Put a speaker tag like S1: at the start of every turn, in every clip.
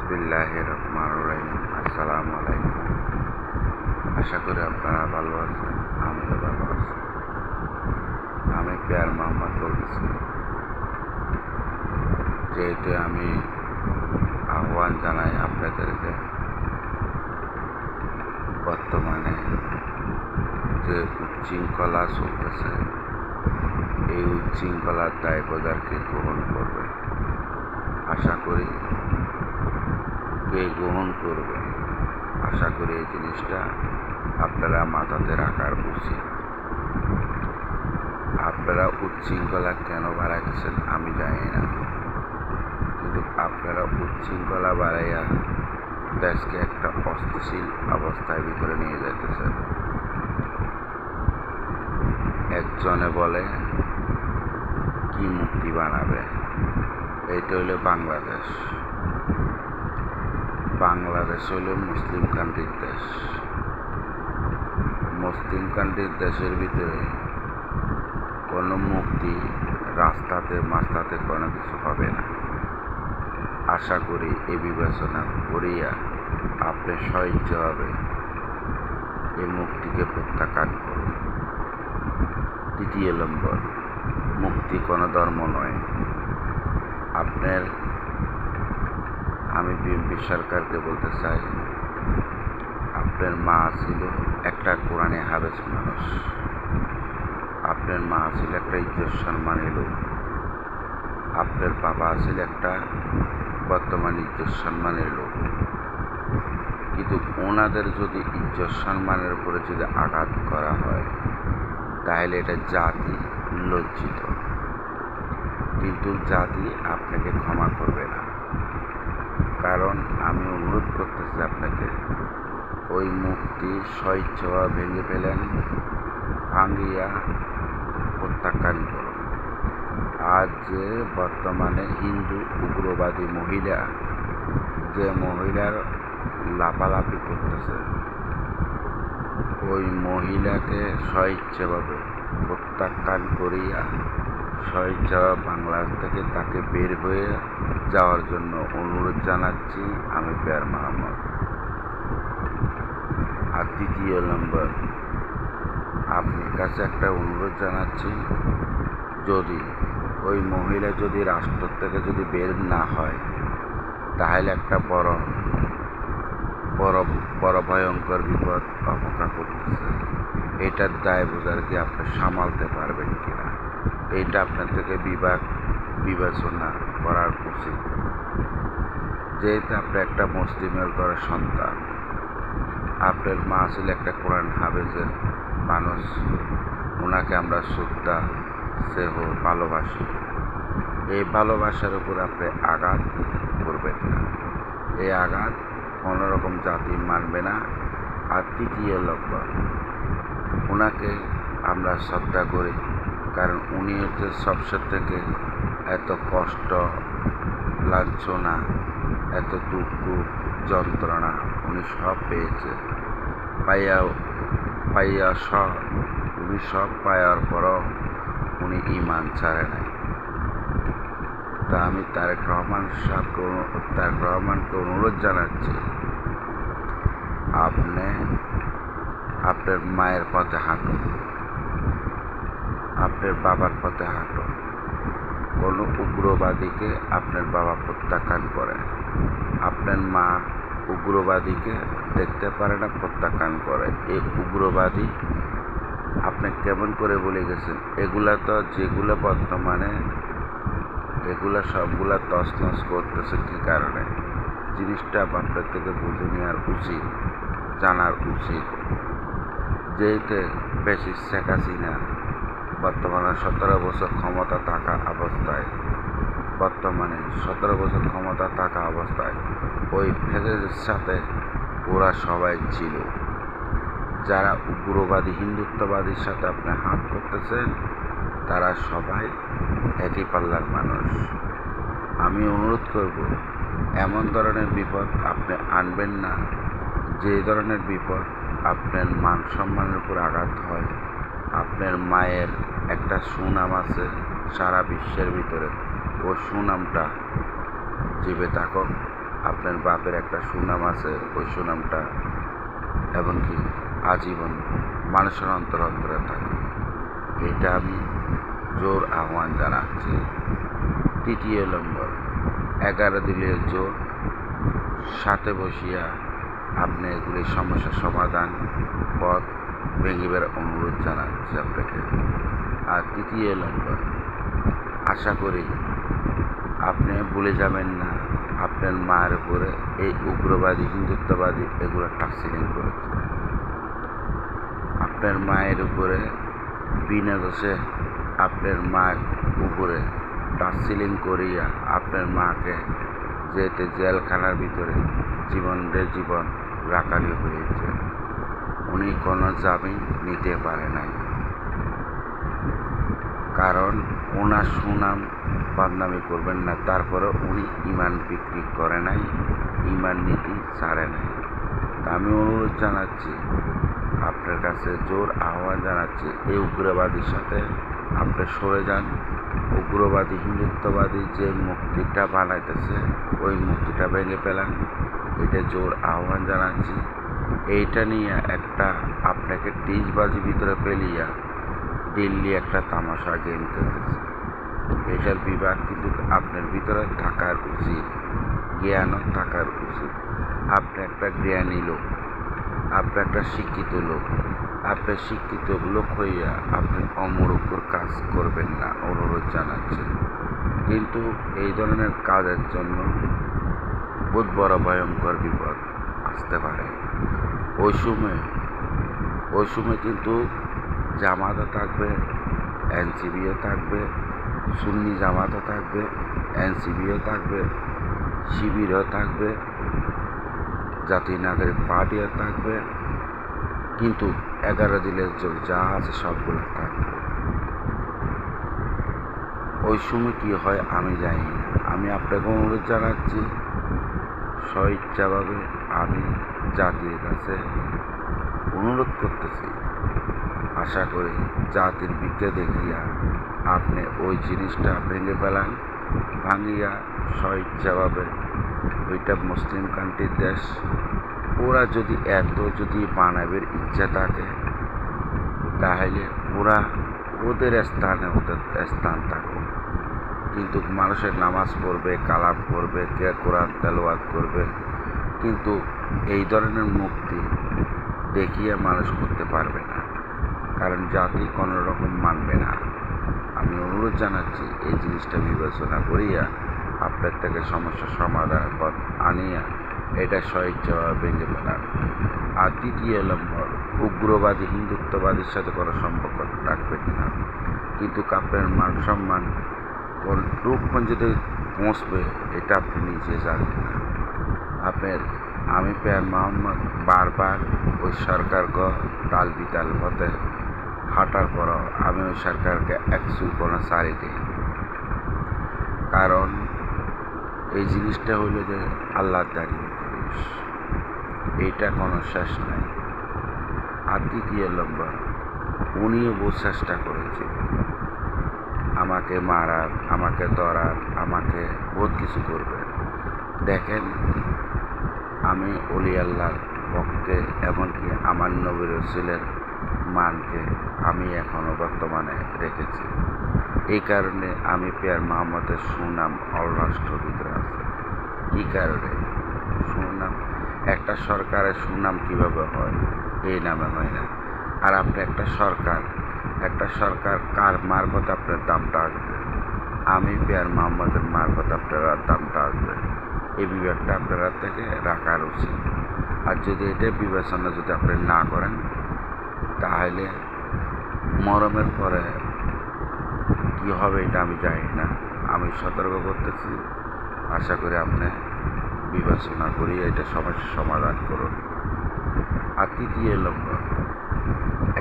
S1: বিসমিল্লাহির রহমানির রহিম। আসসালামু আলাইকুম। আশা করি আপনারা ভালো আছেন, আমিও ভালো আছি। আমি পেয়ার মোহাম্মদ বলতেছি। যেহেতু আমি আহ্বান জানাই আপনাদেরকে, বর্তমানে যে উচ্ছৃঙ্খলা চলতেছে, এই উচ্ছৃঙ্খলার দায়ভারকে গ্রহণ করবে। আশা করি কে গ্রহণ করবে, আশা করি এই জিনিসটা আপনারা মাথাতে রাখার উচিত। আপনারা উচ্ছৃঙ্খলা কেন বাড়াচ্ছেন আমি জানি না, কিন্তু আপনারা উচ্ছৃঙ্খলা বাড়াইয়া দেশকে একটা অস্থিতিশীল অবস্থার ভিতরে নিয়ে যাইতেছেন। একজনে বলে কি মুক্তি বানাবে, এইটা হলো বাংলাদেশ। বাংলাদেশ হলো মুসলিম কান্ট্রির দেশ। মুসলিম কান্ট্রির দেশের ভিতরে কোনো মুক্তি রাস্তাতে মাস্তাতে কোনো কিছু হবে না। আশা করি এই বিবেচনা করিয়া আপনি স্বইচ্ছাভাবে এই মুক্তিকে প্রত্যাখ্যান করুন। দ্বিতীয় নম্বর, মুক্তি কোনো ধর্ম নয়। আমি বিএনপি সরকারকে বলতে চাই, আপনার মা ছিল একটা কোরআনে হাফেজ মানুষ, আপনার মা ছিল একটা ইজ্জত সম্মানের লোক, আপনার বাবা ছিল একটা বর্তমান ইজ্জত সম্মানের লোক। কিন্তু ওনাদের যদি ইজ্জত সম্মানের উপরে যদি আঘাত করা হয়, তাহলে এটা জাতি লজ্জিত, কিন্তু জাতি আপনাকে ক্ষমা করবে না। কারণ আমি অনুরোধ করতেছি আপনাকে, ওই মুক্তি স্বইচ্ছাভাবে ভেঙে ফেলেন, ভাঙিয়া প্রত্যাখ্যান করুন। আজ যে বর্তমানে হিন্দু উগ্রবাদী মহিলা, যে মহিলার লাফালাফি করতেছে, ওই মহিলাকে স্বইচ্ছাভাবে প্রত্যাখ্যান করিয়া স্বইচ্ছাভাবে বাংলাদেশ থেকে তাকে বের হয়ে যাওয়ার জন্য অনুরোধ জানাচ্ছি আমি পেয়ার মোহাম্মদ। আর দ্বিতীয় নম্বর, আপনার কাছে একটা অনুরোধ জানাচ্ছি, যদি ওই মহিলা যদি রাষ্ট্র থেকে যদি বের না হয়, তাহলে একটা বড় ভয়ঙ্কর বিপদ অপেক্ষা করতেছে। এটার দায় বোঝার কি আপনি সামালতে পারবেন কিনা, এইটা আপনার থেকে বিবেচনা করার উচিত। যেহেতু আপনি একটা মুসলিমের ঘরের সন্তান, আপনার মা ছিল একটা কোরআন হাফেজের মানুষ, ওনাকে আমরা শ্রদ্ধা স্নেহ ভালোবাসি। এই ভালোবাসার উপর আপনি আঘাত করবেন না, এই আঘাত কোনোরকম জাতি মানবে না। আর তৃতীয় লক্ষ্য, ওনাকে আমরা শ্রদ্ধা করি, কারণ উনি হচ্ছে সবচেয়ে থেকে এত কষ্ট লাঞ্ছনা, এত দুঃখ যন্ত্রণা উনি সব পেয়েছে, উনি সব পাওয়ার পরও উনি ঈমান ছাড়ে নাই। তা আমি তারেক রহমানকে অনুরোধ জানাচ্ছি, আপনি আপনার মায়ের পথে হাঁটুন, আপনার বাবার পথে হাঁটুন। কোনো উগ্রবাদীকে আপনার বাবা প্রত্যাখ্যান করে, আপনার মা উগ্রবাদীকে দেখতে পারে না, প্রত্যাখ্যান করে। এই উগ্রবাদী আপনি কেমন করে বলে গেছেন? এগুলা তো যেগুলো বর্তমানে এগুলা সবগুলা তছনছ করতেছে কী কারণে, জিনিসটা আপনার থেকে বুঝে নেওয়ার উচিত, জানার উচিত। যেহেতু বেশি শেখ হাসিনা বর্তমানে 17 বছর ক্ষমতা থাকা অবস্থায় ওই ফেজের সাথে ওরা সবাই ছিল। যারা উগ্রবাদী হিন্দুত্ববাদীর সাথে আপনি হাত করতেছেন, তারা সবাই একই পাল্লার মানুষ। আমি অনুরোধ করব, এমন ধরনের বিপদ আপনি আনবেন না, যে ধরনের বিপদ আপনার মান সম্মানের উপর আঘাত হয়। আপনার মায়ের একটা সুনাম আছে সারা বিশ্বের ভিতরে, ও সুনামটা জীবে থাকুক, আপনার বাপের একটা সুনাম আছে, ওই সুনামটা এমনকি আজীবন মানুষের অন্তর অন্তরে থাকে। এটা আমি জোর আহ্বান জানাচ্ছি। তৃতীয় নম্বর, 11 দিনের জোর সাথে বসিয়া আপনি এগুলি সমস্যার সমাধান পথ ভেঙিবার অনুরোধ জানাচ্ছি আপনাকে। আর তৃতীয় নম্বর, আশা করি আপনি ভুলে যাবেন না আপনার মায়ের উপরে এই উগ্রবাদী হিন্দুত্ববাদী এগুলো টাক্সিলিং করেছে। আপনার মায়ের উপরে বিনা দোষে আপনার মায়ের উপরে টাক্সিলিং করিয়া আপনার মাকে যেতে জেলখানার ভিতরে জীবন রাখালি হয়েছে। উনি কোনো জামিন নিতে পারে নাই, কারণ ওনার সুনাম বদনামি করবেন না। তারপরে উনি ইমান বিক্রি করে নাই, ইমান নীতি ছাড়ে নাই। তা আমি অনুরোধ জানাচ্ছি আপনার কাছে, জোর আহ্বান জানাচ্ছি, এই উগ্রবাদীর সাথে আপনি সরে যান। উগ্রবাদী হিন্দুত্ববাদী যে মুক্তিটা বানাইতেছে ওই মুক্তিটা ভেঙে ফেলান, এটা জোর আহ্বান জানাচ্ছি। এইটা নিয়ে একটা আপনাকে 30 বাজি ভিতরে ফেলিয়া দিল্লি একটা তামাশা গেম খেলতেছে। এটার বিভাগ কিন্তু আপনার ভিতরে থাকার উচিত, জ্ঞানও থাকার উচিত। আপনি একটা জ্ঞানী লোক, আপনি একটা শিক্ষিত লোক। আপনি শিক্ষিত লোক হইয়া আপনি অমূর্খর কাজ করবেন না, অনুরোধ জানাচ্ছি। কিন্তু এই ধরনের কাজের জন্য বহুত বড় ভয়ঙ্কর বিপদ আসতে পারে। ওই সময় কিন্তু জামাতও থাকবে, এনসিবিও থাকবে, সুন্নি জামাতও থাকবে, এনসিবিও থাকবে, শিবিরও থাকবে, জাতীয় নাগরিক পার্টিও থাকবে, কিন্তু 11 দিনের জোর যা আছে সবগুলো থাকবে। ওই সময় কী হয় আমি জানি না। আমি আপনাকে অনুরোধ জানাচ্ছি, স্বইচ্ছাভাবে আমি জাতির কাছে অনুরোধ করতেছি, আশা করি জাতির বিজ্ঞা দেখিয়া আপনি ওই জিনিসটা ভেঙে ফেলান। ভাঙিয়া স্বইচ্ছাভাবে, ওইটা মুসলিম কান্ট্রির দেশ, ওরা যদি যদি মানবের ইচ্ছা থাকে তাহলে ওরা ওদের স্থানে ওদের স্থান থাকুক। কিন্তু মানুষের নামাজ পড়বে, কালাম করবে, কে কোরআন তেলাওয়াত করবে, কিন্তু এই ধরনের মুক্তি দেখিয়ে মানুষ করতে পারবে না, কারণ জাতি কোনো রকম মানবে না। আমি অনুরোধ জানাচ্ছি এই জিনিসটা বিবেচনা করিয়া আপনার থেকে সমস্যার সমাধানের পথ আনিয়া এটা স্বইচ্ছাভাবে ভেঙে ফেলার। আর তৃতীয় নম্বর, উগ্রবাদী হিন্দুত্ববাদীর সাথে কোনো সম্পর্ক রাখবেন না, কিন্তু আপনার মান সম্মান কোন রূপগঞ্জে পৌঁছবে এটা আপনি নিজে জানেন না। আমি পেয়ার মোহাম্মদ বারবার ওই সরকারকে তাল বিতাল পথে হাঁটার পরও আমি ওই সরকারকে একচুল কোনো সারি দিই, কারণ এই জিনিসটা হইল যে আল্লাহর দাঁড়িয়ে জিনিস, এইটা কোনো শেষ নাই। আর তৃতীয় নম্বর, উনিও বহু চেষ্টা করেছিল আমাকে মারার, আমাকে ধরার, আমাকে বহুত কিছু করবে। দেখেন, আমি অলি আল্লাহর পক্ষে, এমনকি আমার নবী রাসূলের মানকে আমি এখনও বর্তমানে রেখেছি। এই কারণে আমি পেয়ার মোহাম্মদের সুনাম অলরাষ্ট্র ভিতরে আছে। কী কারণে সুনাম? একটা সরকারের সুনাম কিভাবে হয়? এই নামে হয় না। আর আপনি একটা সরকার কার মারফত আপনার দামটা আসবে? আমি পেয়ার মোহাম্মদের মারফত আপনারা দামটা আসবে। এই বিভাগটা আপনারা থেকে রাখার উচিত। আর যদি এটা বিবেচনা যদি আপনি না করেন তাহলে মরমের পরে কী হবে এটা আমি জানি না। আমি সতর্ক করতেছি, আশা করি আপনি বিবেচনা করিয়ে এটা সমস্যার সমাধান করুন। আর তৃতীয় নম্বর,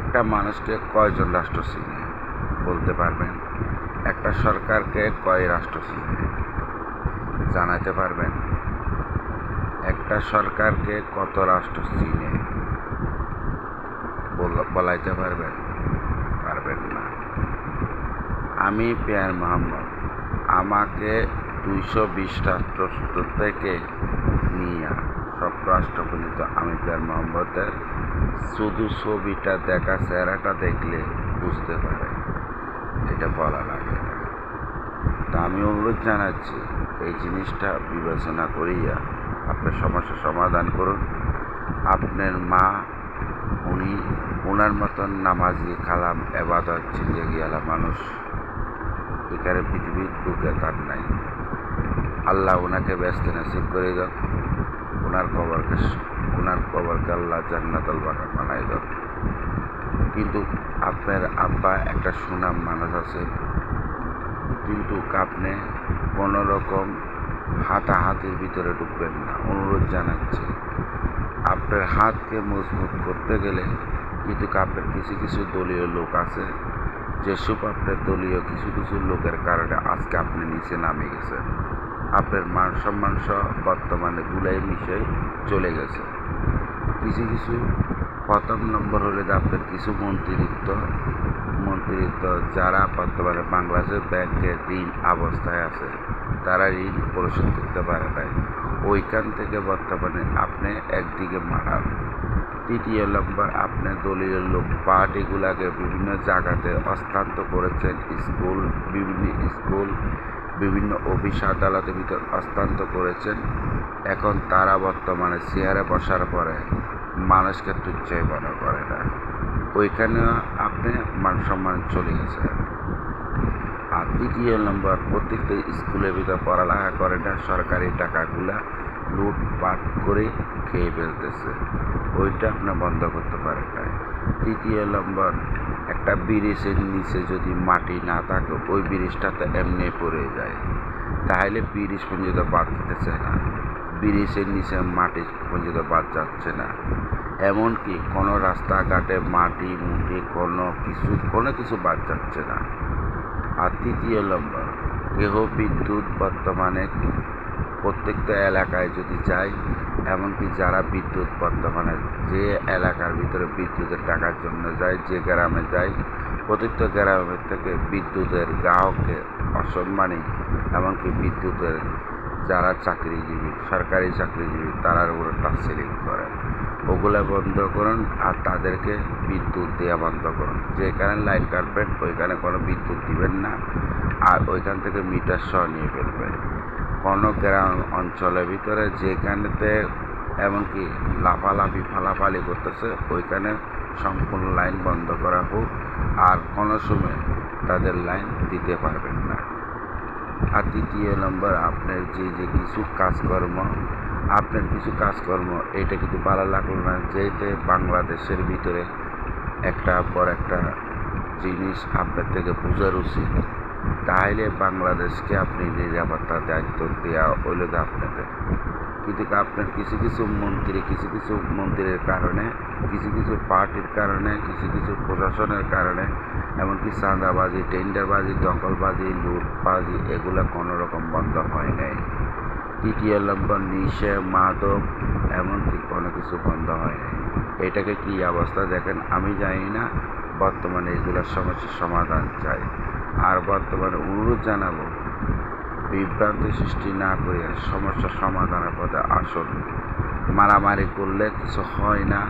S1: একটা মানুষকে কয়জন রাষ্ট্র চিনে বলতে পারবেন? একটা সরকারকে কয় রাষ্ট্র চিনে জানাতে পারবেন? একটা সরকারকে কত রাষ্ট্র চিনে বলাইতে পারবেন? পারবেন না। আমি পেয়ার মোহাম্মদ, আমাকে 220 রাষ্ট্র থেকে নিয়ে স্বরাষ্ট্রপতিত আমি প্রিয়ার মোহাম্মদের শুধু ছবিটা দেখা চেহারাটা দেখলে বুঝতে পারে, এটা বলা লাগে না। তা আমি অনুরোধ জানাচ্ছি এই জিনিসটা বিবেচনা করিয়া আপনার সমস্যার সমাধান করুন। আপনার মা ওনার মতন নামাজি কালাম এবাদত চিনতে গিয়ালা মানুষ এখানে পৃথিবীর বুকে তার নাই। আল্লাহ ওনাকে ব্যস্ত নসিব করে দাও, ওনার কবরকে আল্লাহ জান্নাতুল বাকা বানাই দাও। কিন্তু আপনার আব্বা একটা সুনাম মানুষ আছে, কিন্তু আপনি কোনো রকম হাতাহাতির ভিতরে ঢুকবেন না। অনুরোধ জানাচ্ছি, আপনার হাতকে মজবুত করতে গেলে কিন্তু আপনার কিছু কিছু দলীয় লোক আছে, যেসব আপনার দলীয় কিছু কিছু লোকের কারণে আজকে আপনি নিচে নামে গেছেন। আপনার মান সম্মান সহ বর্তমানে গুলাই মিশে চলে গেছে। কিছু কিছু প্রথম নম্বর হলে আপনার কিছু মন্ত্রিত্ব যারা বর্তমানে বাংলাদেশের ব্যাংকের ঋণ অবস্থায় আছে, তারা ঋণ পরিশোধ করতে পারে নাই। ওইখান থেকে বর্তমানে আপনি একদিকে মারান। তৃতীয় নম্বর, আপনি দলীয় লোক পার্টিগুলাকে বিভিন্ন জায়গাতে হস্তান্তর করেছেন, বিভিন্ন অফিস আদালতের ভিতর হস্তান্তর করেছেন। এখন তারা বর্তমানে চেয়ারে বসার পরে মানুষকে তুচ্ছই মনে করে না। ওইখানে আপনি মান সম্মান চলে গেছেন। আর তৃতীয় নম্বর, প্রত্যেকটা স্কুলের ভিতরে পড়ালেখা করে না, সরকারি টাকাগুলা লুটপাট করে খেয়ে ফেলতেছে। ওইটা আপনি বন্ধ করতে পারেন না। তৃতীয় নম্বর, একটা ব্রিজের নিচে যদি মাটি না থাকে ওই ব্রিজটা তো এমনি পড়ে যায়, তাহলে ব্রিজ পর্যন্ত বাদ দিতেছে না, ব্রিজের নিচে মাটি পর্যন্ত বাদ যাচ্ছে না। এমনকি কোনো রাস্তাঘাটে মাটি মুটি কোনো কিছু বাদ যাচ্ছে না। আর তৃতীয় নম্বর, বিদ্যুৎ বর্তমানে প্রত্যেকটা এলাকায় যদি যায়, এমনকি যারা বিদ্যুৎ বর্তমানে যে এলাকার ভিতরে বিদ্যুতের টাকার জন্য যায়, যে গ্রামে যায়, প্রত্যেকটা গ্রামের থেকে বিদ্যুতের গ্রাহককে অসম্মানী, এমনকি বিদ্যুতের যারা চাকরিজীবী, সরকারি চাকরিজীবী, তারার উপরে টাচসিলিং করে। ওগুলো বন্ধ করুন আর তাদেরকে বিদ্যুৎ দেওয়া বন্ধ করুন। যেখানে লাইন কাটবেন ওইখানে কোনো বিদ্যুৎ দিবেন না, আর ওইখান থেকে মিটার সহ নিয়ে ফেলবেন। কোনো গ্রাম অঞ্চলের ভিতরে যেখানেতে এমনকি ফালাফালি করতেছে ওইখানে সম্পূর্ণ লাইন বন্ধ করা হোক, আর কোনো সময় তাদের লাইন দিতে পারবেন না। আর তৃতীয় নম্বর, আপনার যে কিছু কাজকর্ম এটা কিন্তু ভালো লাগলো না, যেতে বাংলাদেশের ভিতরে একটা পর একটা জিনিস আপনার থেকে বোঝার উচিত। তাহলে বাংলাদেশকে আপনি নিরাপত্তার দায়িত্ব দেওয়া হইল আপনাদের। কিন্তু আপনার কিছু কিছু মন্ত্রীর কারণে, কিছু পার্টির কারণে, কিছু প্রশাসনের কারণে, এমনকি চাঁদাবাজি, টেন্ডারবাজি, দখলবাজি, লুটবাজি এগুলো কোনো রকম বন্ধ হয় নাই। তৃতীয় নম্বর, নিশে মাদক এমনকি কোনো কিছু বন্ধ হয় নাই। এটাকে কী অবস্থা দেখেন আমি জানি না। বর্তমানে এগুলোর সমস্যার সমাধান চাই। আর বর্তমানে অনুরোধ জানাবো, বিভ্রান্তি সৃষ্টি না করে সমস্যার সমাধানের পথে আসুন। মারামারি করলে কিছু হয় না,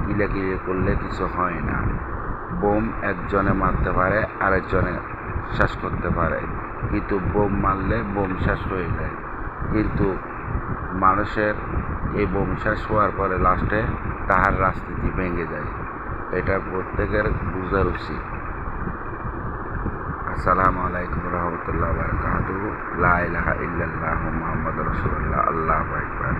S1: কিলাকিলি করলে কিছু হয় না। বোম একজনে মারতে পারে, আরেকজনে শেষ করতে পারে, কিন্তু বোম মারলে বোম শেষ হয়ে যায়। কিন্তু মানুষের এই বোম শেষ হওয়ার পরে লাস্টে তাহার রাজনীতি ভেঙে যায়। এটা প্রত্যেকের বুঝার উচিত। আসসালামু আলাইকুম রহমতুল্লাহ বারাকাতুহু। লা ইলাহা ইল্লাল্লাহু মুহাম্মাদুর রাসূলুল্লাহ। আল্লাহু আকবার।